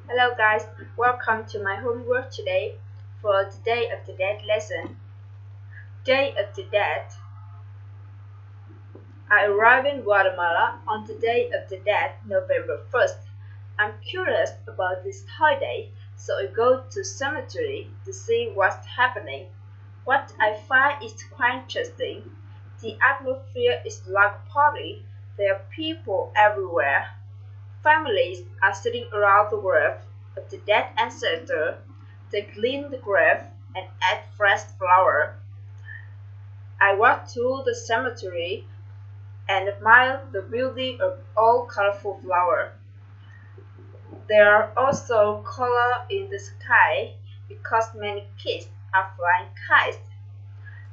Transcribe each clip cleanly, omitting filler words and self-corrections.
Hello guys, welcome to my homework today for the Day of the Dead lesson. Day of the Dead. I arrived in Guatemala on the Day of the Dead, November 1st. I'm curious about this holiday, so I go to cemetery to see what's happening. What I find is quite interesting. The atmosphere is like a party. There are people everywhere. Families are sitting around the grave of the dead ancestor. They clean the grave and add fresh flower. I walk through the cemetery and admire the beauty of all colorful flowers. There are also color in the sky because many kids are flying kites.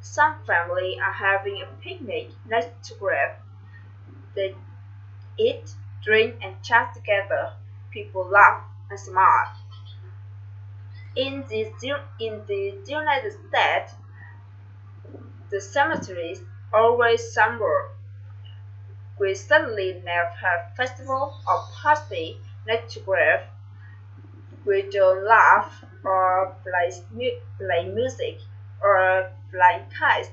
Some families are having a picnic next to grave. They eat, drink, and chat together. People laugh and smile. In the United States, the cemeteries always somber. We suddenly never have festival or party next to grave. We don't laugh or play music or fly kites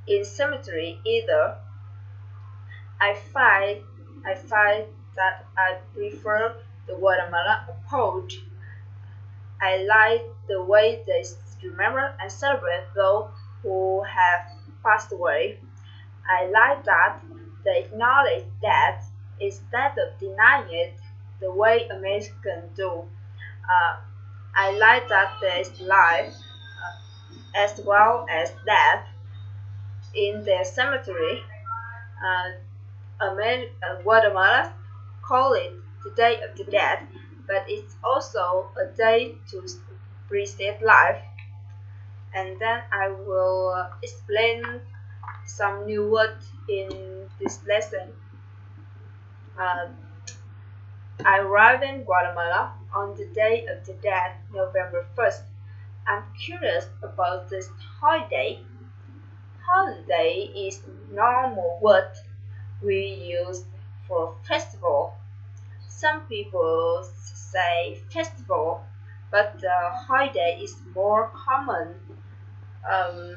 in cemetery either. I find that I prefer the Guatemala approach. I like the way they remember and celebrate those who have passed away. I like that they acknowledge death instead of denying it the way Americans do. Uh, I like that there is life as well as death in their cemetery. Uh, Guatemala call it the Day of the Dead, but it's also a day to preserve life. And then I will explain some new words in this lesson. Uh, I arrived in Guatemala on the Day of the Dead, November 1st. I'm curious about this holiday. Holiday is normal word we use for festival. Some people say festival, but holiday is more common. Um,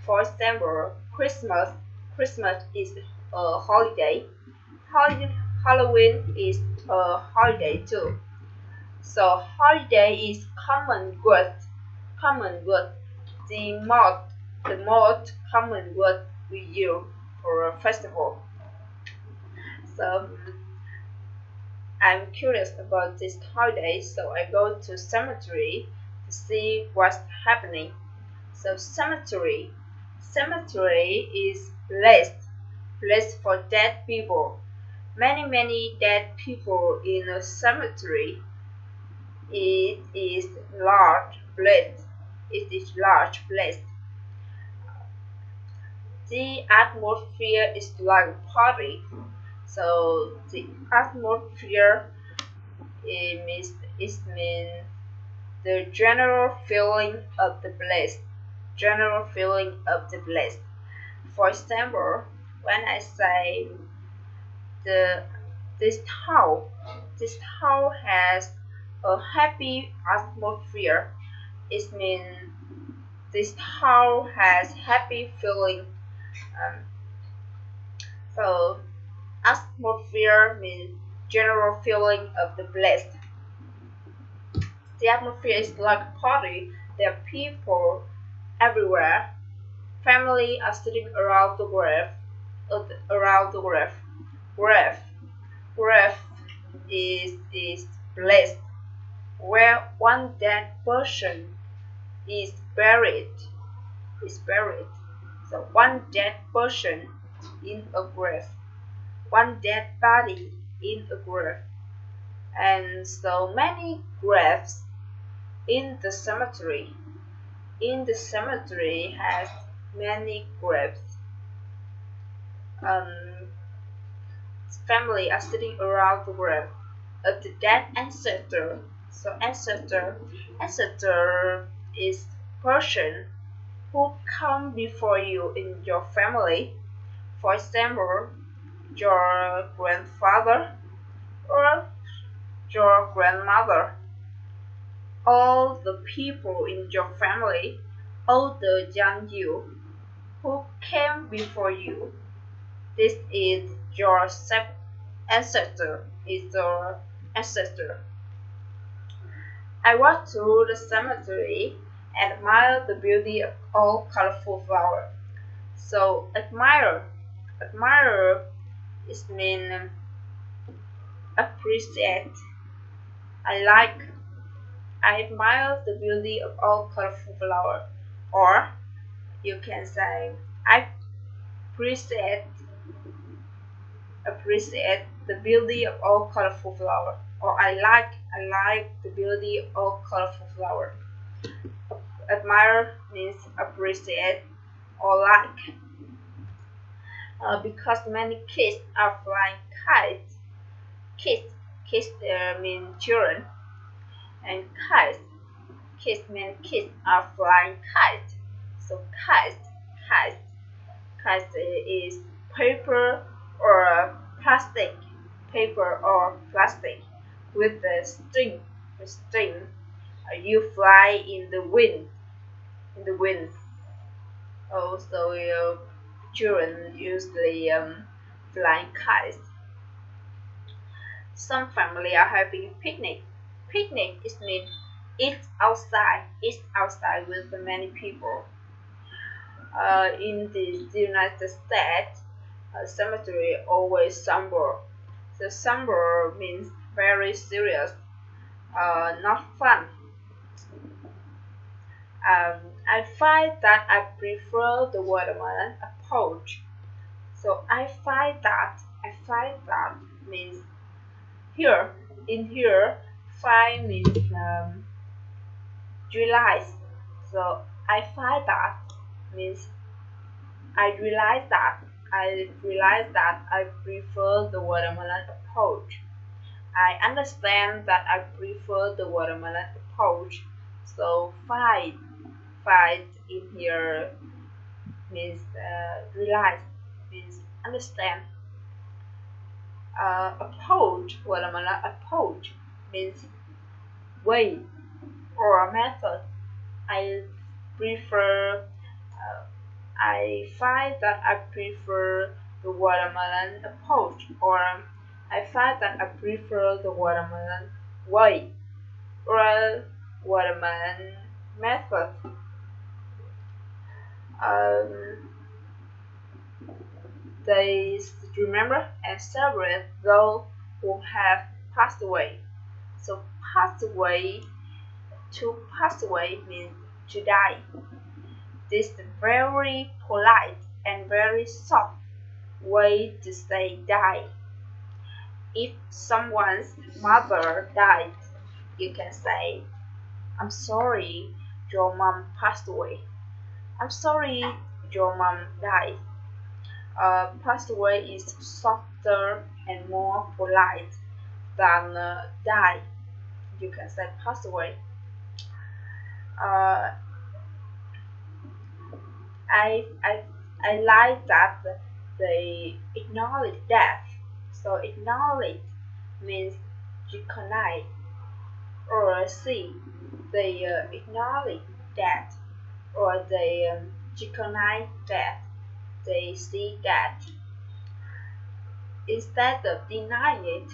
for example, Christmas. Christmas is a holiday. Halloween is a holiday too. So holiday is common word. Common word. The most the most common word we use for a festival. So I'm curious about this holiday, so I go to cemetery to see what's happening. So cemetery is place for dead people. Many dead people in a cemetery. It is large place. It is large place. The atmosphere is like a party. So the atmosphere it means the general feeling of the place. General feeling of the place. For example, when I say the this town, this town has a happy atmosphere. It means this town has happy feeling. Um, so atmosphere means general feeling of the place. The atmosphere is like a party. There are people everywhere. Family are sitting around the grave. Around the grave. Grave. Grave is place where one dead person is buried. Is buried. So one dead person in a grave. One dead body in a grave. And so many graves in the cemetery. In the cemetery has many graves. Um, family are sitting around the grave of the dead ancestor. So ancestor is person who come before you in your family. For example, your grandfather or your grandmother, all the people in your family, older than you, who came before you. This is your ancestor. Is your ancestor. I walked through the cemetery and admired the beauty of all colorful flowers. So admire is mean appreciate. I like, I admire the beauty of all colorful flowers. Or you can say I appreciate appreciate the beauty of all colorful flowers. Or I like the beauty of all colorful flowers. Admire means appreciate or like. Because many kids are flying kites. Kids, kids mean children, and kids mean kids are flying kites. So kite is paper or plastic, paper or plastic with a string. You fly in the wind. Also, children usually flying kites. Some family are having a picnic. Picnic is mean eat outside with many people. In the United States, cemetery always somber. The somber means very serious, not fun. I find that I prefer the watermelon approach. So I find that means here. In here, find means realize. So I find that means I realize that I prefer the watermelon approach. I understand that I prefer the watermelon approach. So find in here means realize, means understand. Watermelon approach means way or method. I prefer. I find that I prefer the watermelon approach, or I find that I prefer the watermelon way or watermelon method. Um, they remember and celebrate those who have passed away. So pass away means to die. This is very polite and very soft way to say die. If someone's mother died, you can say, I'm sorry your mom passed away. I'm sorry your mom died. Passed away is softer and more polite than die. You can say passed away. Uh, I like that they acknowledge death. So acknowledge means recognize or see. They acknowledge death or they recognize death. They see that instead of denying it.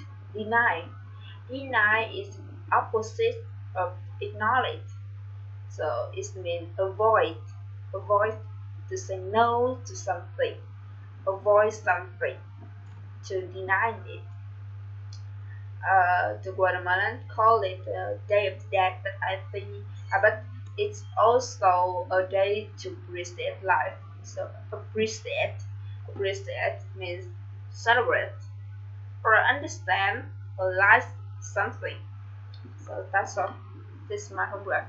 Deny is opposite of acknowledge. So it means avoid to say no to something, avoid something, to deny it. The Guatemalan call it Day of the Dead, but I think, but it's also a day to appreciate life. So appreciate means celebrate or understand or like something. So that's all. This is my homework.